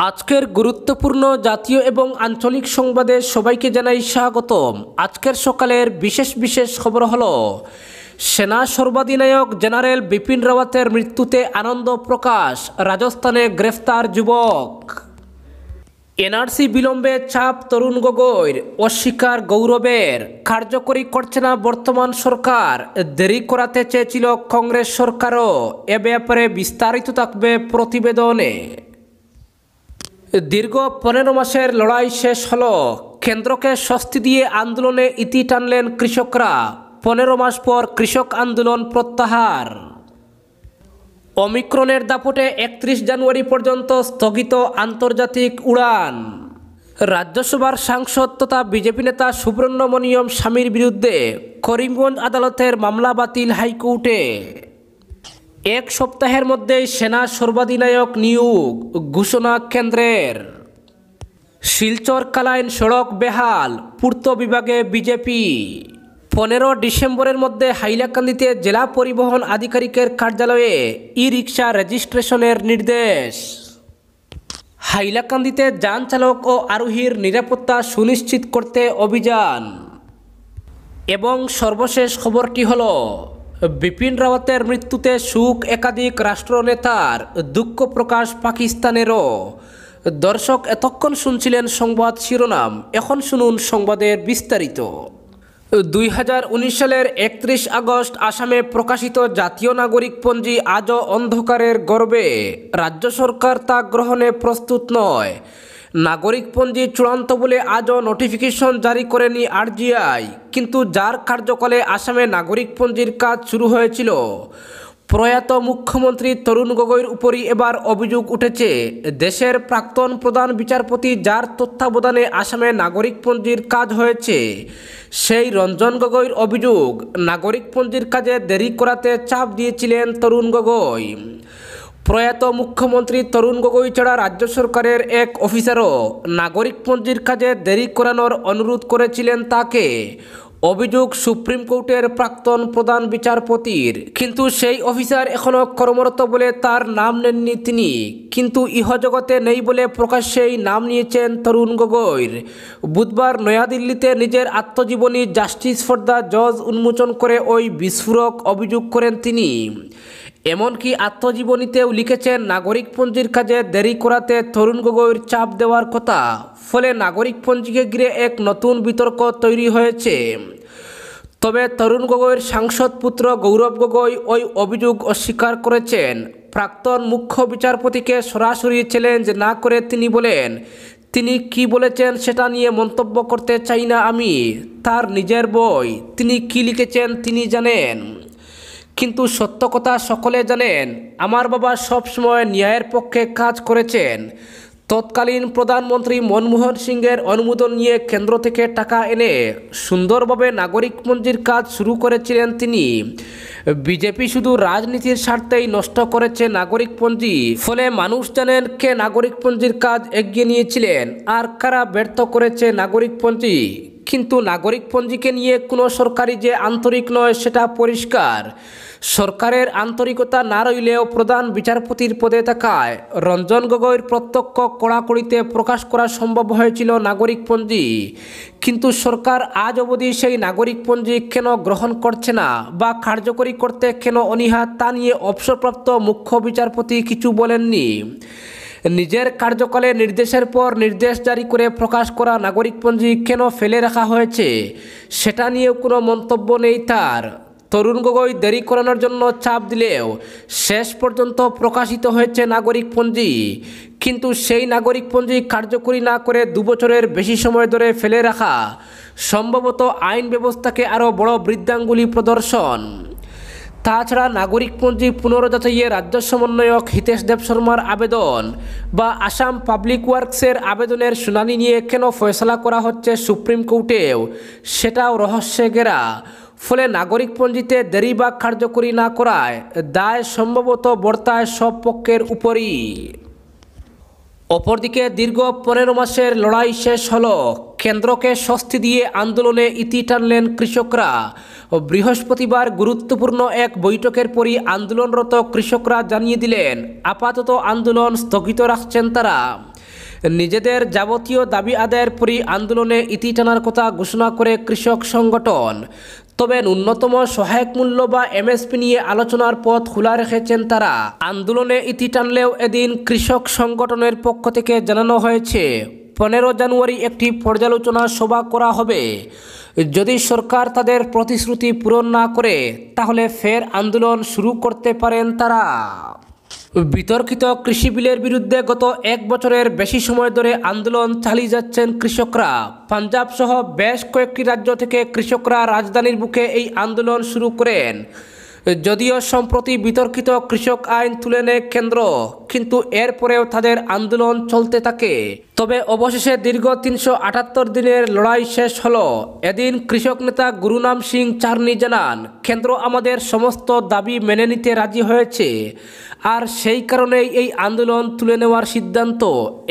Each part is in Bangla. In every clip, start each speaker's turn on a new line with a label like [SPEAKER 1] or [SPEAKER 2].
[SPEAKER 1] আজকের গুরুত্বপূর্ণ জাতীয় এবং আঞ্চলিক সংবাদে সবাইকে জানাই স্বাগতম। আজকের সকালের বিশেষ খবর হলো সেনা সর্বাধিনায়ক জেনারেল বিপিন রাওয়াতের মৃত্যুতে আনন্দ প্রকাশ, রাজস্থানে গ্রেফতার যুবক। এনআরসি বিলম্বে চাপ তরুণ গগৈর, অস্বীকার গৌরবের, কার্যকরী করছে না বর্তমান সরকার, দেরি করাতে চেয়েছিল কংগ্রেস সরকারও। এ ব্যাপারে বিস্তারিত থাকবে প্রতিবেদনে। দীর্ঘ 15 মাসের লড়াই শেষ হলো, কেন্দ্রকে স্বস্তি দিয়ে আন্দোলনে ইতি টানলেন কৃষকরা। 15 মাস পর কৃষক আন্দোলন প্রত্যাহার। ওমিক্রনের দাপটে 31 জানুয়ারি পর্যন্ত স্থগিত আন্তর্জাতিক উড়ান। রাজ্যসভার সাংসদ তথা বিজেপি নেতা সুব্রহ্মণ্যম স্বামীর বিরুদ্ধে করিমগঞ্জ আদালতের মামলা বাতিল হাইকোর্টে। এক সপ্তাহের মধ্যেই সেনা সর্বাধিনায়ক নিয়োগ ঘোষণা কেন্দ্রের। শিলচর কালাইন সড়ক বেহাল, পূর্ত বিভাগে বিজেপি। 15 ডিসেম্বরের মধ্যে হাইলাকান্দিতে জেলা পরিবহন আধিকারিকের কার্যালয়ে ই রিক্সা রেজিস্ট্রেশনের নির্দেশ। হাইলাকান্দিতে যান চালক ও আরোহীর নিরাপত্তা সুনিশ্চিত করতে অভিযান। এবং সর্বশেষ খবরটি হলো বিপিন রাওয়াতের মৃত্যুতে শোক একাধিক রাষ্ট্রনেতার, দুঃখ প্রকাশ পাকিস্তানেরও। দর্শক, এতক্ষণ শুনছিলেন সংবাদ শিরোনাম, এখন শুনুন সংবাদের বিস্তারিত। 2019 সালের 31 আগস্ট আসামে প্রকাশিত জাতীয় নাগরিকপঞ্জি আজও অন্ধকারের গর্ভে। রাজ্য সরকার তা গ্রহণে প্রস্তুত নয়। নাগরিকপঞ্জি চূড়ান্ত বলে আজও নোটিফিকেশন জারি করেনি আরজিআই, কিন্তু যার কার্যকালে আসামে নাগরিকপঞ্জির কাজ শুরু হয়েছিল। প্রয়াত মুখ্যমন্ত্রী তরুণ গগৈর উপরই এবার অভিযোগ উঠেছে। দেশের প্রাক্তন প্রধান বিচারপতি, যার তত্ত্বাবধানে আসামে নাগরিকপঞ্জির কাজ হয়েছে, সেই রঞ্জন গগৈর অভিযোগ নাগরিকপঞ্জির কাজে দেরি করাতে চাপ দিয়েছিলেন তরুণ গগৈ। প্রয়াত মুখ্যমন্ত্রী তরুণ গগৈ ছাড়া রাজ্য সরকারের এক অফিসারও নাগরিকপঞ্জির কাজে দেরি করানোর অনুরোধ করেছিলেন তাকে। অভিযোগ সুপ্রিম কোর্টের প্রাক্তন প্রধান বিচারপতির, কিন্তু সেই অফিসার এখনও কর্মরত বলে তার নাম নেননি তিনি। কিন্তু ইহজগতে নেই বলে প্রকাশ্যেই নাম নিয়েছেন তরুণ গগৈর। বুধবার নয়াদিল্লিতে নিজের আত্মজীবনী জাস্টিস ফর দ্য জজ উন্মোচন করে ওই বিস্ফোরক অভিযোগ করেন তিনি। এমনকি আত্মজীবনীতেও লিখেছেন নাগরিকপঞ্জির কাজে দেরি করাতে তরুণ গগৈর চাপ দেওয়ার কথা। ফলে নাগরিকপঞ্জিকে ঘিরে এক নতুন বিতর্ক তৈরি হয়েছে। তবে তরুণ গগৈর সাংসদ পুত্র গৌরব গগৈ ওই অভিযোগ অস্বীকার করেছেন। প্রাক্তন মুখ্য বিচারপতিকে সরাসরি চ্যালেঞ্জ না করে তিনি বলেন, তিনি কি বলেছেন সেটা নিয়ে মন্তব্য করতে চাই না আমি। তার নিজের বই, তিনি কি লিখেছেন তিনি জানেন। কিন্তু সত্য কথা সকলে জানেন, আমার বাবা সবসময় ন্যায়ের পক্ষে কাজ করেছেন। তৎকালীন প্রধানমন্ত্রী মনমোহন সিংয়ের অনুমোদন নিয়ে কেন্দ্র থেকে টাকা এনে সুন্দরভাবে নাগরিকপঞ্জির কাজ শুরু করেছিলেন তিনি। বিজেপি শুধু রাজনীতির স্বার্থেই নষ্ট করেছে নাগরিকপঞ্জি। ফলে মানুষ জানেন কে নাগরিকপঞ্জির কাজ এগিয়ে নিয়েছিলেন আর কারা ব্যর্থ করেছে নাগরিকপঞ্জি। কিন্তু নাগরিকপঞ্জিকে নিয়ে কোনো সরকারই যে আন্তরিক নয় সেটা পরিষ্কার। সরকারের আন্তরিকতা না রইলেও প্রধান বিচারপতির পদে থাকায় রঞ্জন গগৈর প্রত্যক্ষ কড়াকড়িতে প্রকাশ করা সম্ভব হয়েছিল নাগরিকপঞ্জি। কিন্তু সরকার আজ অবধি সেই নাগরিকপঞ্জি কেন গ্রহণ করছে না বা কার্যকরী করতে কেন অনীহা, তা নিয়ে অবসরপ্রাপ্ত মুখ্য বিচারপতি কিছু বলেননি। নিজের কার্যকালে নির্দেশের পর নির্দেশ জারি করে প্রকাশ করা নাগরিকপঞ্জি কেন ফেলে রাখা হয়েছে সেটা নিয়েও কোনো মন্তব্য নেই তার। তরুণ গগৈ দেরি করানোর জন্য চাপ দিলেও শেষ পর্যন্ত প্রকাশিত হয়েছে নাগরিকপঞ্জি। কিন্তু সেই নাগরিকপঞ্জি কার্যকরী না করে 2 বছরের বেশি সময় ধরে ফেলে রাখা সম্ভবত আইন ব্যবস্থাকে আরও বড় বৃদ্ধাঙ্গুলি প্রদর্শন। তাছাড়া নাগরিকপঞ্জি পুনর্যাচাইয়ে রাজ্য সমন্বয়ক হিতেশ দেব শর্মার আবেদন বা আসাম পাবলিক ওয়ার্কসের আবেদনের শুনানি নিয়ে কেন ফয়সলা করা হচ্ছে সুপ্রিম কোর্টেও, সেটাও রহস্যে ঘেরা। ফলে নাগরিকপঞ্জিতে দেরি বা কার্যকরী না করায় দায় সম্ভবত বর্তায় সব পক্ষের উপরই। অপরদিকে দীর্ঘ 15 মাসের লড়াই শেষ হলো, কেন্দ্রকে স্বস্তি দিয়ে আন্দোলনে ইতি টানলেন কৃষকরা। বৃহস্পতিবার গুরুত্বপূর্ণ এক বৈঠকের পরই আন্দোলনরত কৃষকরা জানিয়ে দিলেন আপাতত আন্দোলন স্থগিত রাখছেন তারা। নিজেদের যাবতীয় দাবি আদায়ের পরই আন্দোলনে ইতি টানার কথা ঘোষণা করে কৃষক সংগঠন। তবে ন্যূনতম সহায়ক মূল্য বা এমএসপি নিয়ে আলোচনার পথ খোলা রেখেছেন তারা। আন্দোলনে ইতি টানলেও এদিন কৃষক সংগঠনের পক্ষ থেকে জানানো হয়েছে 15 জানুয়ারি একটি পর্যালোচনা সভা করা হবে। যদি সরকার তাদের প্রতিশ্রুতি পূরণ না করে তাহলে ফের আন্দোলন শুরু করতে পারেন তারা। বিতর্কিত কৃষি বিলের বিরুদ্ধে গত 1 বছরের বেশি সময় ধরে আন্দোলন চালিয়ে যাচ্ছেন কৃষকরা। পাঞ্জাব সহ বেশ কয়েকটি রাজ্য থেকে কৃষকরা রাজধানীর বুকে এই আন্দোলন শুরু করেন। যদিও সম্প্রতি বিতর্কিত কৃষক আইন তুলে নেয় কেন্দ্র, কিন্তু এরপরেও তাদের আন্দোলন চলতে থাকে। তবে অবশেষে দীর্ঘ 378 দিনের লড়াই শেষ হলো। এদিন কৃষক নেতা গুরুনাম সিং চার্নি জানান, কেন্দ্র আমাদের সমস্ত দাবি মেনে নিতে রাজি হয়েছে, আর সেই কারণেই এই আন্দোলন তুলে নেওয়ার সিদ্ধান্ত।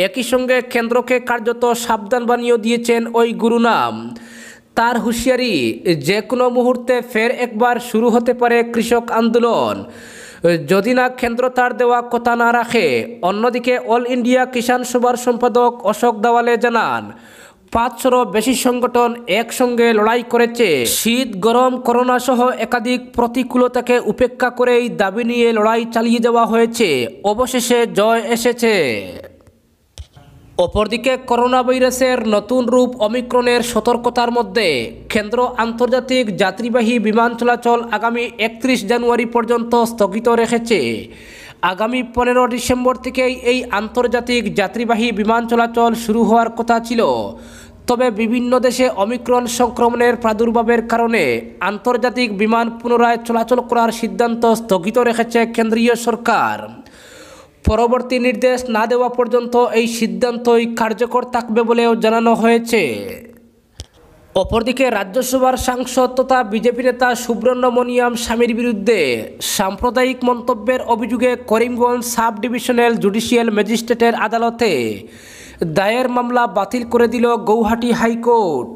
[SPEAKER 1] একই সঙ্গে কেন্দ্রকে কার্যত সাবধান বানিয়ে দিয়েছেন ওই গুরুনাম। তার হুঁশিয়ারি, যে কোনো মুহূর্তে ফের একবার শুরু হতে পারে কৃষক আন্দোলন, যদি না কেন্দ্র তার দেওয়া কথা না রাখে। অন্যদিকে অল ইন্ডিয়া কিষাণ সভার সম্পাদক অশোক দাওয়ালে জানান, 500-রও বেশি সংগঠন একসঙ্গে লড়াই করেছে। শীত, গরম, করোনা সহ একাধিক প্রতিকূলতাকে উপেক্ষা করে এই দাবি নিয়ে লড়াই চালিয়ে যাওয়া হয়েছে। অবশেষে জয় এসেছে। অপরদিকে করোনা ভাইরাসের নতুন রূপ ওমিক্রনের সতর্কতার মধ্যে কেন্দ্র আন্তর্জাতিক যাত্রীবাহী বিমান চলাচল আগামী 31 জানুয়ারি পর্যন্ত স্থগিত রেখেছে। আগামী 15 ডিসেম্বর থেকেই এই আন্তর্জাতিক যাত্রীবাহী বিমান চলাচল শুরু হওয়ার কথা ছিল। তবে বিভিন্ন দেশে ওমিক্রন সংক্রমণের প্রাদুর্ভাবের কারণে আন্তর্জাতিক বিমান পুনরায় চলাচল করার সিদ্ধান্ত স্থগিত রেখেছে কেন্দ্রীয় সরকার। পরবর্তী নির্দেশ না দেওয়া পর্যন্ত এই সিদ্ধান্তই কার্যকর থাকবে বলেও জানানো হয়েছে। অপরদিকে রাজ্যসভার সাংসদ তথা বিজেপি নেতা সুব্রহ্মণ্যম স্বামীর বিরুদ্ধে সাম্প্রদায়িক মন্তব্যের অভিযোগে করিমগঞ্জ সাব ডিভিশনাল জুডিশিয়াল ম্যাজিস্ট্রেটের আদালতে দায়ের মামলা বাতিল করে দিল গৌহাটি হাইকোর্ট।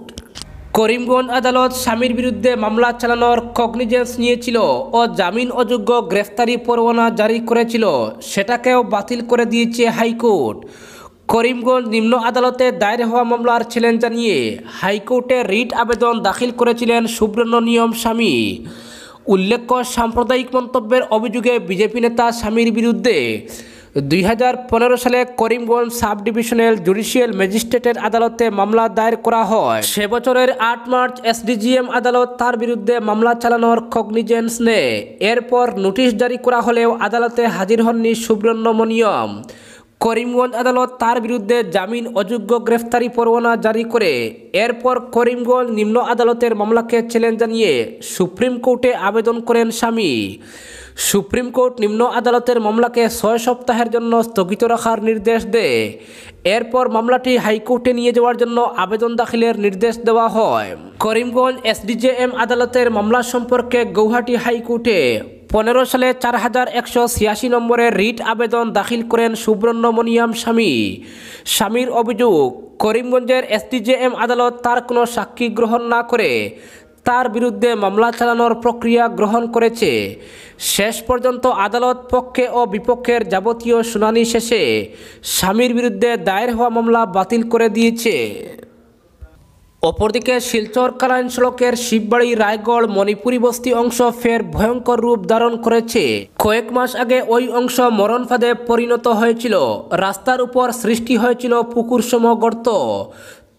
[SPEAKER 1] করিমগঞ্জ আদালত স্বামীর বিরুদ্ধে মামলা চালানোর কগনিজেন্স নিয়েছিল ও জামিন অযোগ্য গ্রেফতারি পরোয়ানা জারি করেছিল, সেটাকেও বাতিল করে দিয়েছে হাইকোর্ট। করিমগঞ্জ নিম্ন আদালতে দায়ের হওয়া মামলার চ্যালেঞ্জ জানিয়ে হাইকোর্টে রিট আবেদন দাখিল করেছিলেন সুব্রহ্মণ্যম স্বামী। উল্লেখ্য, সাম্প্রদায়িক মন্তব্যের অভিযোগে বিজেপি নেতা স্বামীর বিরুদ্ধে 2015 সালে করিমগঞ্জ সাব ডিভিশনাল জুডিশিয়াল ম্যাজিস্ট্রেটের আদালতে মামলা দায়ের করা হয়। সে বছরের 8 মার্চ এসডিজিএম আদালত তার বিরুদ্ধে মামলা চালানোর কগনিজেন্স নেয়। এরপর নোটিশ জারি করা হলেও আদালতে হাজির হননি সুব্রহ্মণ্যম। করিমগঞ্জ আদালত তার বিরুদ্ধে জামিন অযোগ্য গ্রেফতারি পরোয়ানা জারি করে এরপর করিমগঞ্জ নিম্ন আদালতের মামলাকে চ্যালেঞ্জ জানিয়ে সুপ্রিম কোর্টে আবেদন করেন স্বামী। সুপ্রিম কোর্ট নিম্ন আদালতের মামলাকে 6 সপ্তাহের জন্য স্থগিত রাখার নির্দেশ দেয়। এরপর মামলাটি হাইকোর্টে নিয়ে যাওয়ার জন্য আবেদন দাখিলের নির্দেশ দেওয়া হয়। করিমগঞ্জ এসডিজেএম আদালতের মামলা সম্পর্কে গৌহাটি হাইকোর্টে 15 সালে 4186 নম্বরের রিট আবেদন দাখিল করেন সুব্রহ্মণ্যম স্বামী। স্বামীর অভিযোগ, করিমগঞ্জের এসডিজেএম আদালত তার কোনো সাক্ষী গ্রহণ না করে তার বিরুদ্ধে মামলা চালানোর প্রক্রিয়া গ্রহণ করেছে। শেষ পর্যন্ত আদালত পক্ষে ও বিপক্ষের যাবতীয় শুনানি শেষে স্বামীর বিরুদ্ধে দায়ের হওয়া মামলা বাতিল করে দিয়েছে। অপরদিকে শিলচর কালাইন সড়কের শিববাড়ি রায়গড় মণিপুরি বস্তি অংশ ফের ভয়ঙ্কর রূপ ধারণ করেছে। কয়েক মাস আগে ওই অংশ মরণ ফাঁদে পরিণত হয়েছিল। রাস্তার উপর সৃষ্টি হয়েছিল পুকুরসম গর্ত।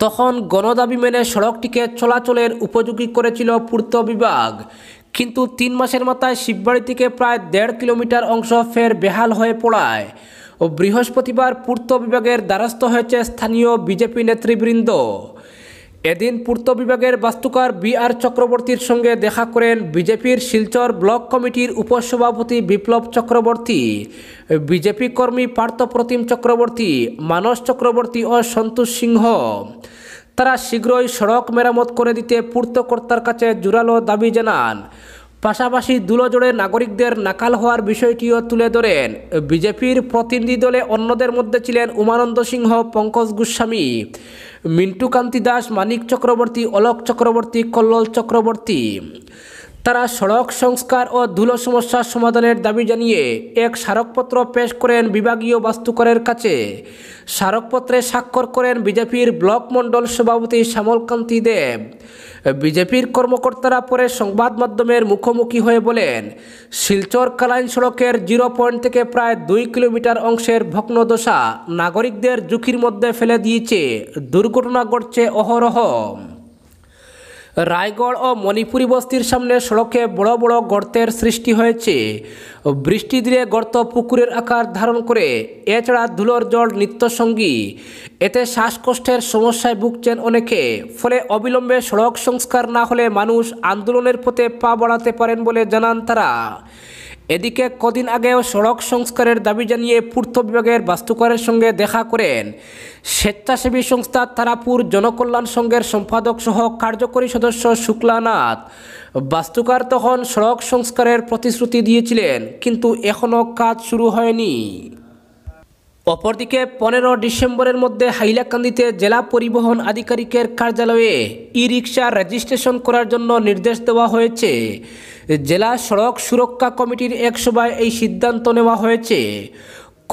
[SPEAKER 1] তখন গণদাবি মেনে সড়কটিকে চলাচলের উপযোগী করেছিল পূর্ত বিভাগ, কিন্তু 3 মাসের মাথায় শিববাড়ি থেকে প্রায় 1.5 কিলোমিটার অংশ ফের বেহাল হয়ে পড়ায় ও বৃহস্পতিবার পূর্ত বিভাগের দ্বারস্থ হয়েছে স্থানীয় বিজেপি নেতৃবৃন্দ। এদিন পূর্ত বিভাগের বাস্তুকার বি.আর. চক্রবর্তীর সঙ্গে দেখা করেন বিজেপির শিলচর ব্লক কমিটির উপসভাপতি বিপ্লব চক্রবর্তী, বিজেপি কর্মী পার্থপ্রতিম চক্রবর্তী, মানস চক্রবর্তী ও সন্তোষ সিংহ। তারা শীঘ্রই সড়ক মেরামত করে দিতে পূর্তকর্তার কাছে জোরালো দাবি জানান। পাশাপাশি দুলজোড়ে নাগরিকদের নাকাল হওয়ার বিষয়টিও তুলে ধরেন। বিজেপির প্রতিনিধি দলে অন্যদের মধ্যে ছিলেন উমানন্দ সিংহ, পঙ্কজ গোস্বামী, মিন্টু কান্তি দাস, মানিক চক্রবর্তী, অলোক চক্রবর্তী, কল্লোল চক্রবর্তী। তারা সড়ক সংস্কার ও ধুলো সমস্যা সমাধানের দাবি জানিয়ে এক স্মারকপত্র পেশ করেন বিভাগীয় বাস্তুকারের কাছে। স্মারকপত্রে স্বাক্ষর করেন বিজেপির ব্লক মণ্ডল সভাপতি শ্যামলকান্তি দেব। বিজেপির কর্মকর্তারা পরে সংবাদ মাধ্যমের মুখোমুখি হয়ে বলেন, শিলচর কালাইন সড়কের 0 পয়েন্ট থেকে প্রায় 2 কিলোমিটার অংশের ভগ্নদশা নাগরিকদের ঝুঁকির মধ্যে ফেলে দিয়েছে। দুর্ঘটনা ঘটছে অহরহ। রায়গড় ও মণিপুরি বস্তির সামনে সড়কে বড় বড় গর্তের সৃষ্টি হয়েছে। বৃষ্টি দিলে গর্ত পুকুরের আকার ধারণ করে। এছাড়া ধুলোর জল নিত্যসঙ্গী। এতে শ্বাসকষ্টের সমস্যায় ভুগছেন অনেকে। ফলে অবিলম্বে সড়ক সংস্কার না হলে মানুষ আন্দোলনের পথে পা বাড়াতে পারেন বলে জানান তারা। এদিকে কদিন আগেও সড়ক সংস্কারের দাবি জানিয়ে পূর্ত বিভাগের বাস্তুকারের সঙ্গে দেখা করেন স্বেচ্ছাসেবী সংস্থা তারাপুর জনকল্যাণ সংঘের সম্পাদক সহ কার্যকরী সদস্য শুক্লানাথ। বাস্তুকার তখন সড়ক সংস্কারের প্রতিশ্রুতি দিয়েছিলেন, কিন্তু এখনও কাজ শুরু হয়নি। অপরদিকে 15 ডিসেম্বরের মধ্যে হাইলাকান্দিতে জেলা পরিবহন আধিকারিকের কার্যালয়ে ই-রিক্সা রেজিস্ট্রেশন করার জন্য নির্দেশ দেওয়া হয়েছে। জেলা সড়ক সুরক্ষা কমিটির এক সভায় এই সিদ্ধান্ত নেওয়া হয়েছে।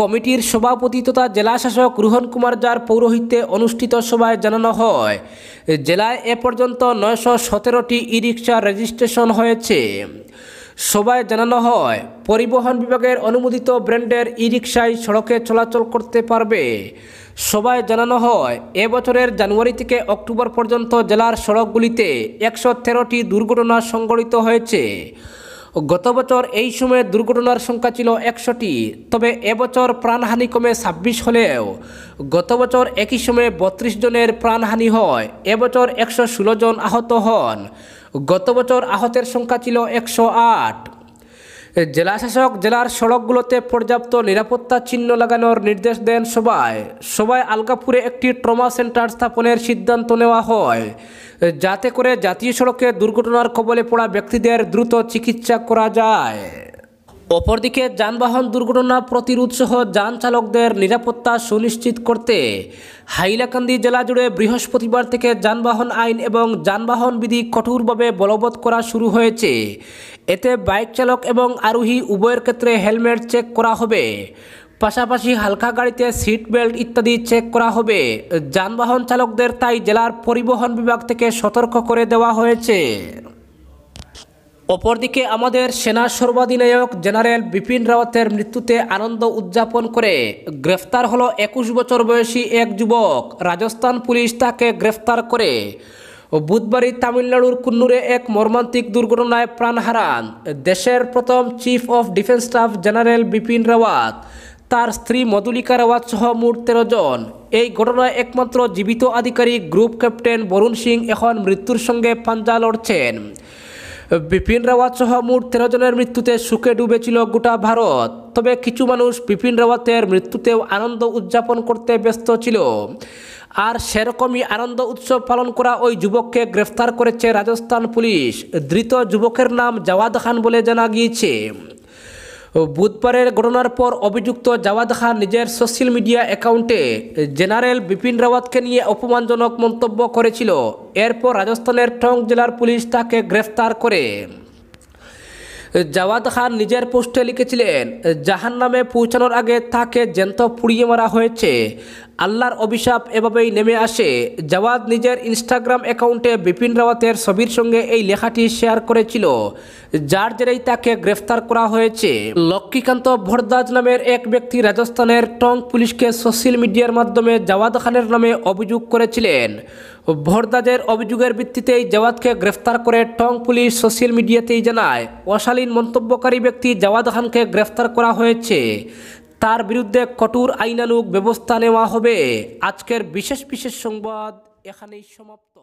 [SPEAKER 1] কমিটির সভাপতি তথা জেলা শাসক রোহন কুমার জার পৌরোহিত্যে অনুষ্ঠিত সভায় জানানো হয়, জেলায় এ পর্যন্ত 917টি ই-রিক্সা রেজিস্ট্রেশন হয়েছে। সভায় জানানো হয়, পরিবহন বিভাগের অনুমোদিত ব্র্যান্ডের ই-রিক্সায় সড়কে চলাচল করতে পারবে। সভায় জানানো হয়, এবছরের জানুয়ারি থেকে অক্টোবর পর্যন্ত জেলার সড়কগুলিতে 113টি দুর্ঘটনা সংঘটিত হয়েছে। গত বছর এই সময়ে দুর্ঘটনার সংখ্যা ছিল 100টি। তবে এবছর প্রাণহানি কমে 26 হলেও গত বছর একই সময়ে 32 জনের প্রাণহানি হয়। এবছর 116 জন আহত হন। গত বছর আহতের সংখ্যা ছিল 108। জেলাশাসক জেলার সড়কগুলোতে পর্যাপ্ত নিরাপত্তা চিহ্ন লাগানোর নির্দেশ দেন সভায় আলগাপুরে একটি ট্রমা সেন্টার স্থাপনের সিদ্ধান্ত নেওয়া হয়, যাতে করে জাতীয় সড়কে দুর্ঘটনার কবলে পড়া ব্যক্তিদের দ্রুত চিকিৎসা করা যায়। অপরদিকে যানবাহন দুর্ঘটনা প্রতিরোধ সহ যান চালকদের নিরাপত্তা সুনিশ্চিত করতে হাইলাকান্দি জেলা জুড়ে বৃহস্পতিবার থেকে যানবাহন আইন এবং যানবাহন বিধি কঠোরভাবে বলবৎ করা শুরু হয়েছে। এতে বাইক চালক এবং আরোহী উভয়ের ক্ষেত্রে হেলমেট চেক করা হবে। পাশাপাশি হালকা গাড়িতে সিট বেল্ট ইত্যাদি চেক করা হবে। যানবাহন চালকদের তাই জেলার পরিবহন বিভাগ থেকে সতর্ক করে দেওয়া হয়েছে। অপরদিকে আমাদের সেনা সর্বাধিনায়ক জেনারেল বিপিন রাওয়াতের মৃত্যুতে আনন্দ উদযাপন করে গ্রেফতার হলো 21 বছর বয়সী এক যুবক। রাজস্থান পুলিশ তাকে গ্রেফতার করে। বুধবারই তামিলনাড়ুর কুন্নুরে এক মর্মান্তিক দুর্ঘটনায় প্রাণ হারান দেশের প্রথম chief of defence staff general Bipin Rawat, তার স্ত্রী মধুলিকা রাওয়াত সহ মোট 13 জন। এই ঘটনায় একমাত্র জীবিত আধিকারিক গ্রুপ ক্যাপ্টেন বরুণ সিং এখন মৃত্যুর সঙ্গে পাঞ্জা লড়ছেন। বিপিন রাওয়াত সহ মোট 13 জনের মৃত্যুতে শোকে ডুবেছিল গোটা ভারত। তবে কিছু মানুষ বিপিন রাওয়াতের মৃত্যুতেও আনন্দ উদযাপন করতে ব্যস্ত ছিল। আর সেরকমই আনন্দ উৎসব পালন করা ওই যুবককে গ্রেফতার করেছে রাজস্থান পুলিশ। ধৃত যুবকের নাম জাওয়াদ খান বলে জানা গিয়েছে। বুধবারের ঘটনার পর অভিযুক্ত জাওয়াদ খান নিজের সোশ্যাল মিডিয়া অ্যাকাউন্টে জেনারেল বিপিন রাওয়াতকে নিয়ে অপমানজনক মন্তব্য করেছিল। এরপর রাজস্থানের টঙ্ক জেলার পুলিশ তাকে গ্রেফতার করে। জাওয়াদ খান নিজের পোস্টে লিখেছিলেন, জাহান্নামে পৌঁছানোর আগে তাকে জ্যান্ত পুড়িয়ে মারা হয়েছে। আল্লাহর অভিশাপ এভাবেই নেমে আসে। জাওয়াদ নিজের ইনস্টাগ্রাম অ্যাকাউন্টে বিপিন রাওয়াতের ছবির সঙ্গে এই লেখাটি শেয়ার করেছিল, যার জেরেই তাকে গ্রেফতার করা হয়েছে। লক্ষ্মীকান্ত ভরদ্বাজ নামের এক ব্যক্তি রাজস্থানের টঙ্ক পুলিশকে সোশ্যাল মিডিয়ার মাধ্যমে জাওয়াদ খানের নামে অভিযোগ করেছিলেন। ভরদ্বাজের অভিযোগের ভিত্তিতেই জাওয়াদকে গ্রেফতার করে টঙ্ক পুলিশ সোশ্যাল মিডিয়াতেই জানায়, অশালীন মন্তব্যকারী ব্যক্তি জাওয়াদ খানকে গ্রেফতার করা হয়েছে। তার বিরুদ্ধে কঠোর আইনানুগ ব্যবস্থা নেওয়া হবে। আজকের বিশেষ সংবাদ এখানেই সমাপ্ত।